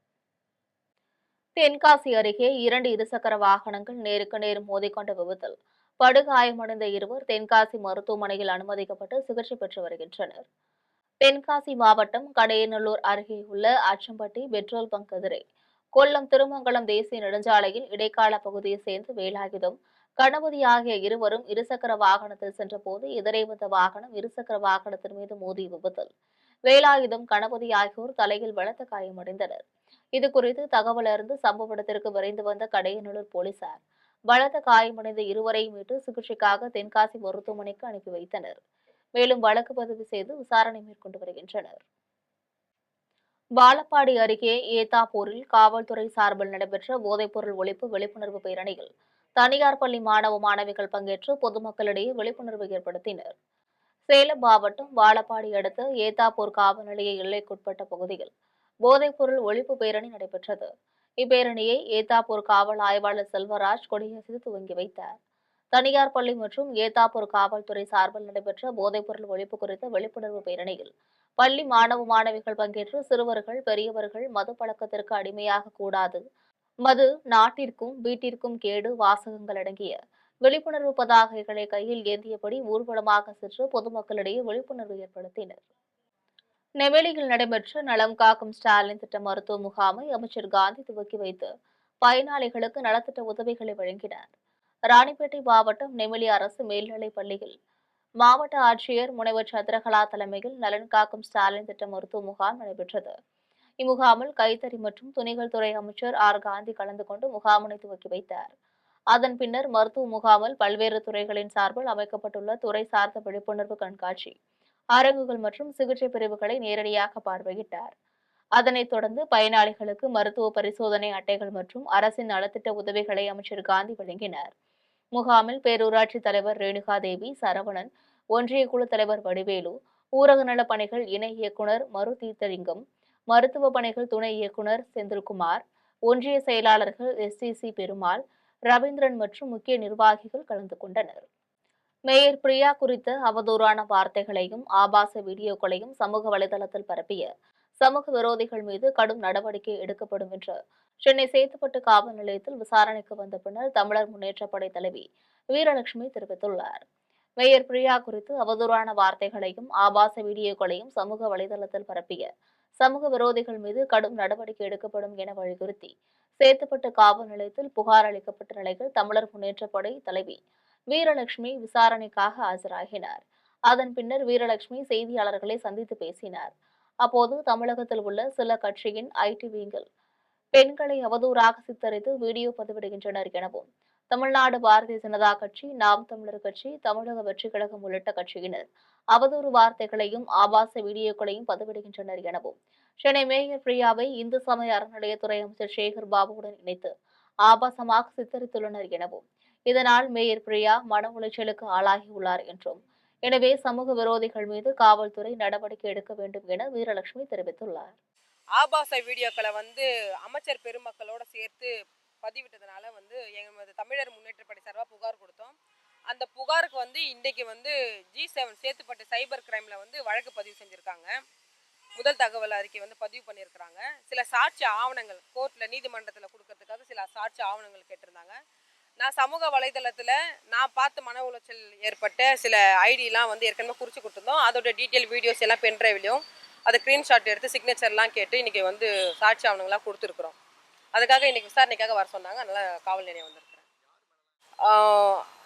தென்காசி அருகே 2 இருசக்கர வாகனங்கள் நேருக்கு நேர் மோதிக்கொண்ட விபத்தில் படுகாயமடைந்த இருவர் தென்காசி மருத்துவமனையில் அனுமதிக்கப்பட்டு சிகிச்சை பெற்று வருகின்றனர். தென்காசி மாவட்டம் கடையநல்லூர் அருகே உள்ள அச்சம்பட்டி பெட்ரோல் பங்க் எதிரே கொல்லம் திருமங்கலம் தேசிய நெடுஞ்சாலையில் இடைக்கால பகுதியை சேர்ந்த வேலாயுதம், கணபதி ஆகிய இருவரும் இருசக்கர வாகனத்தில் சென்றபோது எதிரே வந்த வாகனம் இருசக்கர வாகனத்தின் மீது மோதிய விபத்தில் வேலாயுதம், கணபதி ஆகியோர் தலையில் பலத்த காயமடைந்தனர். இதுகுறித்து தகவல் அறிந்து சம்பவ இடத்திற்கு விரைந்து வந்த கடையநல்லூர் போலீசார் பலத்த காயமடைந்த இருவரை மீட்டு சிகிச்சைக்காக தென்காசி மருத்துவமனைக்கு அனுப்பி வைத்தனர். மேலும் வழக்கு பதிவு செய்து விசாரணை மேற்கொண்டு வருகின்றனர். வாழப்பாடி அருகே ஏத்தாப்பூரில் காவல்துறை சார்பில் நடைபெற்ற போதைப்பொருள் ஒழிப்பு விழிப்புணர்வு பேரணியில் தனியார் பள்ளி மாணவ மாணவிகள் பங்கேற்று பொதுமக்களிடையே விழிப்புணர்வு ஏற்படுத்தினர். சேலம் மாவட்டம் வாழப்பாடி அடுத்த ஏத்தாப்பூர் காவல் நிலைய எல்லைக்குட்பட்ட பகுதியில் போதைப்பொருள் ஒழிப்பு பேரணி நடைபெற்றது. இப்பேரணியை ஏத்தாப்பூர் காவல் ஆய்வாளர் செல்வராஜ் கொடியசைத்து துவங்கி வைத்தார். தனியார் பள்ளி மற்றும் ஏத்தாப்பூர் காவல்துறை சார்பில் நடைபெற்ற போதைப்பொருள் ஒழிப்பு குறித்த விழிப்புணர்வு பேரணியில் பள்ளி மாணவ மாணவிகள் பங்கேற்று சிறுவர்கள், பெரியவர்கள் மது பழக்கத்திற்கு அடிமையாக கூடாது, மது நாட்டிற்கும் வீட்டிற்கும் கேடு வாசகங்கள் அடங்கிய விழிப்புணர்வு பதாகைகளை கையில் ஏந்தியபடி ஊர்வலமாக சென்று பொதுமக்களிடையே விழிப்புணர்வு ஏற்படுத்தினர். நெவேலியில் நடைபெற்ற நலம் காக்கும் ஸ்டாலின் திட்ட மருத்துவ முகாமை அமைச்சர் காந்தி துவக்கி வைத்து பயனாளிகளுக்கு நலத்திட்ட உதவிகளை வழங்கினார். ராணிப்பேட்டை மாவட்டம் நெமிலி அரசு மேல்நிலைப் பள்ளியில் மாவட்ட ஆட்சியர் முனைவர் சந்திரகலா தலைமையில் நலன் காக்கும் ஸ்டாலின் திட்ட மருத்துவ முகாம் நடைபெற்றது. இம்முகாமில் கைத்தறி மற்றும் துணிகள் துறை அமைச்சர் ஆர் காந்தி கலந்து கொண்டு முகாமினை துவக்கி வைத்தார். அதன் பின்னர் மருத்துவ முகாமில் பல்வேறு துறைகளின் சார்பில் அமைக்கப்பட்டுள்ள துறை சார்ந்த விழிப்புணர்வு கண்காட்சி, அரங்குகள் மற்றும் சிகிச்சை பிரிவுகளை நேரடியாக பார்வையிட்டார். அதனைத் தொடர்ந்து பயனாளிகளுக்கு மருத்துவ பரிசோதனை அட்டைகள் மற்றும் அரசின் நலத்திட்ட உதவிகளை அமைச்சர் காந்தி வழங்கினார். முகாமில் பேரூராட்சி தலைவர் ரேணுகாதேவி, சரவணன், ஒன்றிய குழு தலைவர் வடிவேலு, ஊரக நலப் பணிகள் இணை இயக்குநர் மருதீர்த்தலிங்கம், மருத்துவ பணிகள் துணை இயக்குநர் செந்தில்குமார், ஒன்றிய செயலாளர்கள் SCC பெருமாள், ரவீந்திரன் மற்றும் முக்கிய நிர்வாகிகள் கலந்து கொண்டனர். மேயர் பிரியா குறித்த அவதூறான வார்த்தைகளையும் ஆபாச வீடியோக்களையும் சமூக வலைதளத்தில் பரப்பிய சமூக விரோதிகள் மீது கடும் நடவடிக்கை எடுக்கப்படும் என்று சென்னை சேத்துப்பட்டு காவல் நிலையத்தில் விசாரணைக்கு வந்த பின்னர் தமிழர் முன்னேற்றப் படை தலைவி வீரலட்சுமி தெரிவித்துள்ளார். மேயர் பிரியா குறித்து அவதூறான வார்த்தைகளையும் ஆபாச வீடியோக்களையும் சமூக வலைதளத்தில் பரப்பிய சமூக விரோதிகள் மீது கடும் நடவடிக்கை எடுக்கப்படும் என வலியுறுத்தி சேத்துப்பட்டு காவல் நிலையத்தில் புகார் அளிக்கப்பட்ட நிலையில் தமிழர் முன்னேற்றப் படை தலைவி வீரலட்சுமி விசாரணைக்காக ஆஜராகினார். அதன் பின்னர் வீரலட்சுமி செய்தியாளர்களை சந்தித்து பேசினார். அப்போது தமிழகத்தில் உள்ள சில கட்சியின் IT விங்கில் பெண்களை அவதூறாக சித்தரித்து வீடியோ பதிவிடுகின்றனர் எனவும், தமிழ்நாடு பாரதிய ஜனதா கட்சி, நாம் தமிழர் கட்சி, தமிழக வெற்றிக் கழகம் உள்ளிட்ட கட்சியினர் அவதூறு வார்த்தைகளையும் ஆபாச வீடியோக்களையும் பதிவிடுகின்றனர் எனவும், சென்னை மேயர் பிரியாவை இந்து சமய அறநிலையத்துறை அமைச்சர் சேகர் பாபுவுடன் இணைத்து ஆபாசமாக சித்தரித்துள்ளனர் எனவும், இதனால் மேயர் பிரியா மன உளைச்சலுக்கு ஆளாகியுள்ளார் என்றும், எனவே சமூக விரோதிகள் மீது காவல்துறை நடவடிக்கை எடுக்க வேண்டும் என வீரலட்சுமி தெரிவித்துள்ளார். ஆபாச வீடியோக்களை அமைச்சர் பெருமக்களோட சேர்த்து பதிவிட்டதுனால எங்களது தமிழர் முன்னேற்றப்படை சார்பாக புகார் கொடுத்தோம். அந்த புகாருக்கு இன்றைக்கி G7 சேத்துப்பட்டு சைபர் கிரைமில் வழக்கு பதிவு செஞ்சுருக்காங்க. முதல் தகவல் அறிக்கை பதிவு பண்ணியிருக்கிறாங்க. சில சாட்சி ஆவணங்கள் கோர்ட்டில் நீதிமன்றத்தில் கொடுக்கறதுக்காக சில சாட்சி ஆவணங்கள் கேட்டிருந்தாங்க. நான் சமூக வலைதளத்தில் நான் பார்த்து மன உளைச்சல் ஏற்பட்ட சில ஐடியெலாம் ஏற்கனவே குறித்து கொடுத்துருந்தோம். அதோட டீட்டெயில் வீடியோஸ் எல்லாம் பென்ட்ரைவ்லையும் அதை ஸ்க்ரீன்ஷாட் எடுத்து சிக்னேச்சர்லாம் கேட்டு இன்றைக்கி சாட்சி ஆவணங்களாக கொடுத்துருக்குறோம். அதுக்காக இன்றைக்கி விசாரணைக்காக வர சொன்னாங்க. அதனால் காவல் நிலையம் வந்திருக்கிறேன்.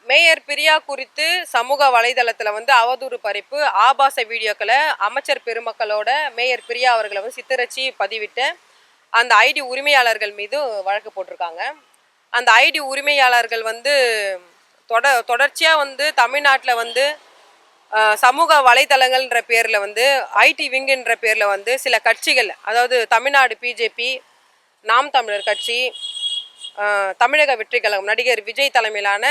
மேயர் பிரியா குறித்து சமூக வலைதளத்தில் அவதூறு பறிப்பு ஆபாச வீடியோக்களை அமைச்சர் பெருமக்களோட மேயர் பிரியா அவர்களை சித்தரிச்சு பதிவிட்ட அந்த ஐடி உரிமையாளர்கள் மீது வழக்கு போட்டிருக்காங்க. அந்த ஐடி உரிமையாளர்கள் தொடர்ச்சியாக தமிழ்நாட்டில் சமூக வலைதளங்கள்ன்ற பேரில் IT விங்குன்ற பேரில் சில கட்சிகள், அதாவது தமிழ்நாடு BJP, நாம் தமிழர் கட்சி, தமிழக வெற்றி கழகம் நடிகர் விஜய் தலைமையிலான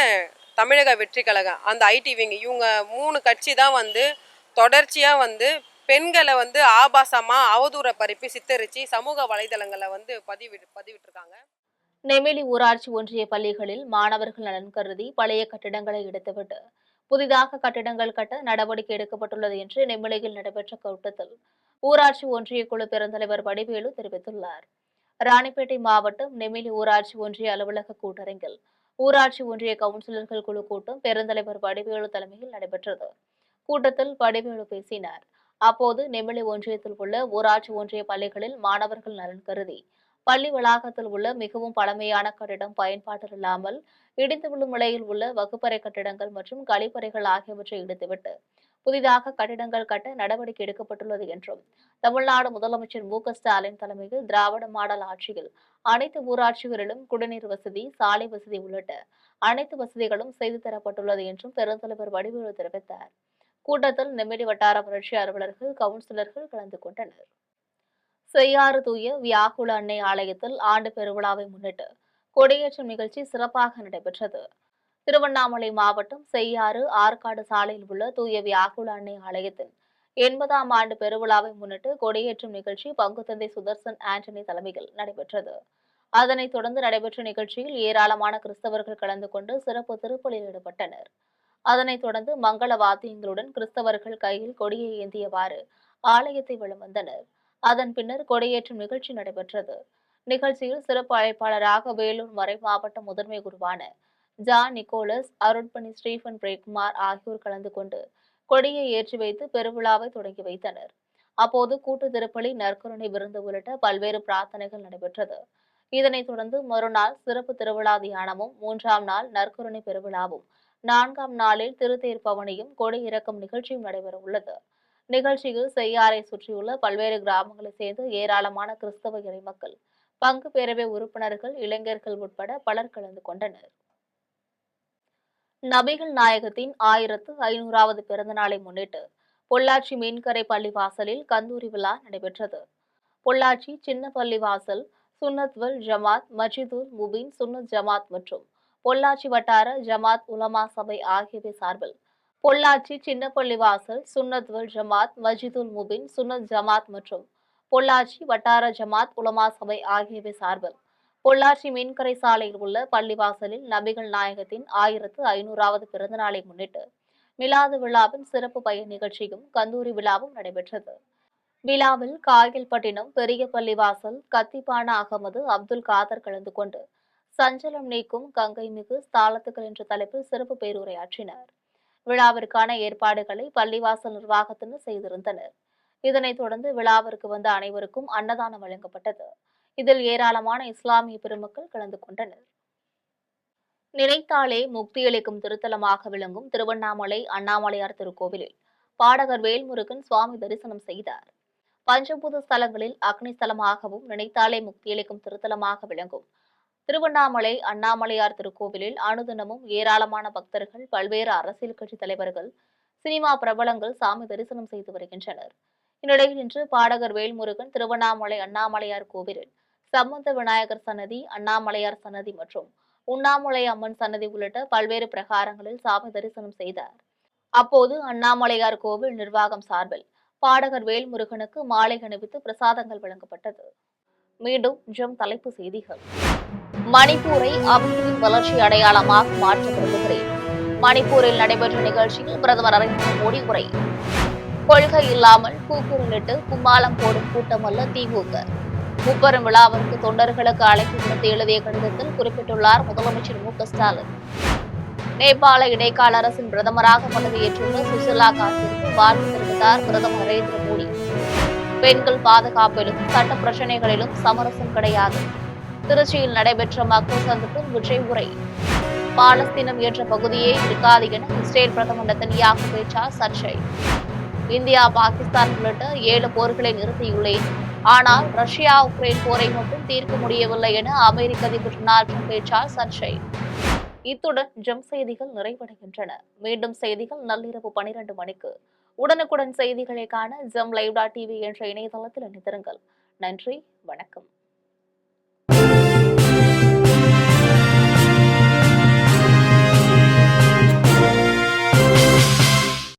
தமிழக வெற்றி கழகம் அந்த ஐடி விங் இவங்க 3 கட்சி தான் வந்து தொடர்ச்சியாக வந்து பெண்களை வந்து ஆபாசமாக அவதூற பரப்பி சித்தரித்து சமூக வலைதளங்களை வந்து பதிவிட்டிருக்காங்க. நெமிலி ஊராட்சி ஒன்றிய பள்ளிகளில் மாணவர்கள் நலன் கருதி பழைய கட்டிடங்களை எடுத்துவிட்டு புதிதாக கட்டிடங்கள் கட்ட நடவடிக்கை எடுக்கப்பட்டுள்ளது என்று நெமிலியில் நடைபெற்ற கூட்டத்தில் ஊராட்சி ஒன்றிய குழு பெருந்தலைவர் வடிவேலு தெரிவித்துள்ளார். ராணிப்பேட்டை மாவட்டம் நெமிலி ஊராட்சி ஒன்றிய அலுவலக கூட்டரங்கில் ஊராட்சி ஒன்றிய கவுன்சிலர்கள் குழு கூட்டம் பெருந்தலைவர் வடிவேலு தலைமையில் நடைபெற்றது. கூட்டத்தில் வடிவேலு பேசினார். அப்போது நெமிலி ஒன்றியத்தில் உள்ள ஊராட்சி ஒன்றிய பள்ளிகளில் மாணவர்கள் நலன் கருதி பள்ளி வளாகத்தில் உள்ள மிகவும் பழமையான கட்டிடம் பயன்பாட்டில் இல்லாமல் இடிந்து விழும் நிலையில் உள்ள வகுப்பறை கட்டிடங்கள் மற்றும் கழிப்பறைகள் ஆகியவற்றை இடித்துவிட்டு புதிதாக கட்டிடங்கள் கட்ட நடவடிக்கை எடுக்கப்பட்டுள்ளது என்றும் தமிழ்நாடு முதலமைச்சர் மு.க.ஸ்டாலின் தலைமையில் திராவிட மாடல் ஆட்சியில் அனைத்து ஊராட்சிகளிலும் குடிநீர் வசதி, சாலை வசதி உள்ளிட்ட அனைத்து வசதிகளும் செய்து தரப்பட்டுள்ளது என்றும் பெருந்தலைவர் வடிவேலு தெரிவித்தார். கூட்டத்தில் நெமிலி வட்டார வளர்ச்சி அலுவலர்கள், கவுன்சிலர்கள் கலந்து கொண்டனர். செய்யாறு தூய வியாகுல அன்னை ஆலயத்தில் ஆண்டு பெருவிழாவை முன்னிட்டு கொடியேற்றும் நிகழ்ச்சி சிறப்பாக நடைபெற்றது. திருவண்ணாமலை மாவட்டம் செய்யாறு ஆற்காடு சாலையில் உள்ள தூய வியாகுல அன்னை ஆலயத்தின் 80ஆம் ஆண்டு பெருவிழாவை முன்னிட்டு கொடியேற்றும் நிகழ்ச்சி பங்குத்தந்தை சுதர்சன் ஆண்டனி தலைமையில் நடைபெற்றது. அதனைத் தொடர்ந்து நடைபெற்ற நிகழ்ச்சியில் ஏராளமான கிறிஸ்தவர்கள் கலந்து கொண்டு சிறப்பு திருப்பலியில் ஈடுபட்டனர். அதனைத் தொடர்ந்து மங்கள வாத்தியங்களுடன் கிறிஸ்தவர்கள் கையில் கொடியை ஏந்தியவாறு ஆலயத்தை வலம் வந்தனர். அதன் பின்னர் கொடியேற்றும் நிகழ்ச்சி நடைபெற்றது. நிகழ்ச்சியில் சிறப்பு அழைப்பாளராக வேலூர் மறை மாவட்ட முதன்மை குருவான ஜான் நிக்கோலஸ், அருட்பணி ஸ்டீபன் பிரேக்குமார் ஆகியோர் கலந்து கொண்டு கொடியை ஏற்றி வைத்து பெருவிழாவை தொடங்கி வைத்தனர். அப்போது கூட்டு திருப்பலி, நற்கருணை விருந்து உள்ளிட்ட பல்வேறு பிரார்த்தனைகள் நடைபெற்றது. இதனைத் தொடர்ந்து மறுநாள் சிறப்பு திருவிழா தியானமும், 3ஆம் நாள் நற்கருணை பெருவிழாவும், 4ஆம் நாளில் திருத்தேர் பவனியும் கொடி இறக்கும் நிகழ்ச்சியும் நடைபெற உள்ளது. நிகழ்ச்சியில் செய்யாறை சுற்றியுள்ள பல்வேறு கிராமங்களைச் சேர்ந்த ஏராளமான கிறிஸ்தவ இறைமக்கள், பங்கு பேரவை உறுப்பினர்கள், இளைஞர்கள் உட்பட பலர் கலந்து கொண்டனர். நபிகள் நாயகத்தின் 1500வது பிறந்த நாளை முன்னிட்டு பொள்ளாச்சி மீன்கரை பள்ளிவாசலில் கந்தூரி விழா நடைபெற்றது. பொள்ளாச்சி சின்ன பள்ளிவாசல் சுன்னத்வல் ஜமாத், மஜிதுல் முபீன் சுன்னத் ஜமாத் மற்றும் பொள்ளாச்சி வட்டார ஜமாத் உலமா சபை ஆகியவை சார்பில் பொள்ளாச்சி சின்ன பள்ளிவாசல் சுன்னத்வல் ஜமாத், மஜிதுல் முபீன் சுன்னத் ஜமாத் மற்றும் பொள்ளாச்சி வட்டார ஜமாத் உலமா சபை ஆகியவை சார்பில் பொள்ளாச்சி மீன்கரை சாலையில் உள்ள பள்ளிவாசலில் நபிகள் நாயகத்தின் 1500வது பிறந்த நாளை முன்னிட்டு மிலாது விழாவின் சிறப்பு பயன் நிகழ்ச்சியும் கந்தூரி விழாவும் நடைபெற்றது. விழாவில் காயல்பட்டினம் பெரிய பள்ளிவாசல் கத்திப்பான அகமது அப்துல் காதர் கலந்து கொண்டு சஞ்சலம் நீக்கும் கங்கை மிகு ஸ்தாலத்துக்கள் என்ற தலைப்பில் சிறப்பு பேருரையாற்றினார். விழாவிற்கான ஏற்பாடுகளை பள்ளிவாசல் நிர்வாகத்தினர் செய்திருந்தனர். இதனைத் தொடர்ந்து விழாவிற்கு வந்த அனைவருக்கும் அன்னதானம் வழங்கப்பட்டது. இதில் ஏராளமான இஸ்லாமிய பெருமக்கள் கலந்து கொண்டனர். நினைத்தாலே முக்தியளிக்கும் திருத்தலமாக விளங்கும் திருவண்ணாமலை அண்ணாமலையார் திருக்கோவிலில் பாடகர் வேல்முருகன் சுவாமி தரிசனம் செய்தார். பஞ்சபூத ஸ்தலங்களில் அக்னி ஸ்தலமாகவும் நினைத்தாலே முக்தியளிக்கும் திருத்தலமாக விளங்கும் திருவண்ணாமலை அண்ணாமலையார் திருக்கோவிலில் அனுதினமும் ஏராளமான பக்தர்கள், பல்வேறு அரசியல் கட்சி தலைவர்கள், சினிமா பிரபலங்கள் சாமி தரிசனம் செய்து வருகின்றனர். இந்நிலையில் இன்று பாடகர் வேல்முருகன் திருவண்ணாமலை அண்ணாமலையார் கோவிலில் சம்பந்த விநாயகர் சன்னதி, அண்ணாமலையார் சன்னதி மற்றும் உண்ணாமலை அம்மன் சன்னதி உள்ளிட்ட பல்வேறு பிரகாரங்களில் சாமி தரிசனம் செய்தார். அப்போது அண்ணாமலையார் கோவில் நிர்வாகம் சார்பில் பாடகர் வேல்முருகனுக்கு மாலை அணிவித்து பிரசாதங்கள் வழங்கப்பட்டது. மீண்டும் தலைப்பு செய்திகள். மணிப்பூரை அமைதியின் வளர்ச்சி அடையாளமாக மாற்ற விரும்புகிறேன். மணிப்பூரில் நடைபெற்ற நிகழ்ச்சியில் பிரதமர் நரேந்திர மோடி உரை. கொள்கை இல்லாமல் கூக்குரலிட்டு கும்மாளம் போடும் கூட்டம் அல்ல திமுக. முப்பெரும் விழாவிற்கு தொண்டர்களுக்கு அழைப்பு விடுத்து எழுதிய கடிதத்தில் குறிப்பிட்டுள்ளார் முதலமைச்சர் மு.க.ஸ்டாலின். நேபாள இடைக்கால அரசின் பிரதமராக பதவியேற்றுள்ள சுசிலா காந்திற்கு வாழ்த்து தெரிவித்தார் பிரதமர் நரேந்திர மோடி. பெண்கள் பாதுகாப்பிலும் சட்ட பிரச்சினைகளிலும் சமரசம் கிடையாது. திருச்சியில் நடைபெற்ற மக்கள் சந்திப்பில் விஜய் உரை. பாலஸ்தீனம் என்ற பகுதியே இருக்காது என இஸ்ரேல் பிரதமர் நெதன்யாகு பேச்சால் சர்ச்சை. இந்தியா, பாகிஸ்தான் உள்ளிட்ட 7 போர்களை நிறுத்தியுள்ளேன். ஆனால் ரஷ்யா உக்ரைன் போரை மட்டும் தீர்க்க முடியவில்லை என அமெரிக்க அதிபர் டொனால்ட் ட்ரம்ப் பேச்சால் சர்ச்சை. இத்துடன் செய்திகள் நிறைவடைகின்றன. மீண்டும் செய்திகள் நள்ளிரவு 12 மணிக்கு. உடனுக்குடன் செய்திகளை காண ஜெம் லைவ்.tv என்ற இணையதளத்தில் இணைந்திருங்கள். நன்றி, வணக்கம்.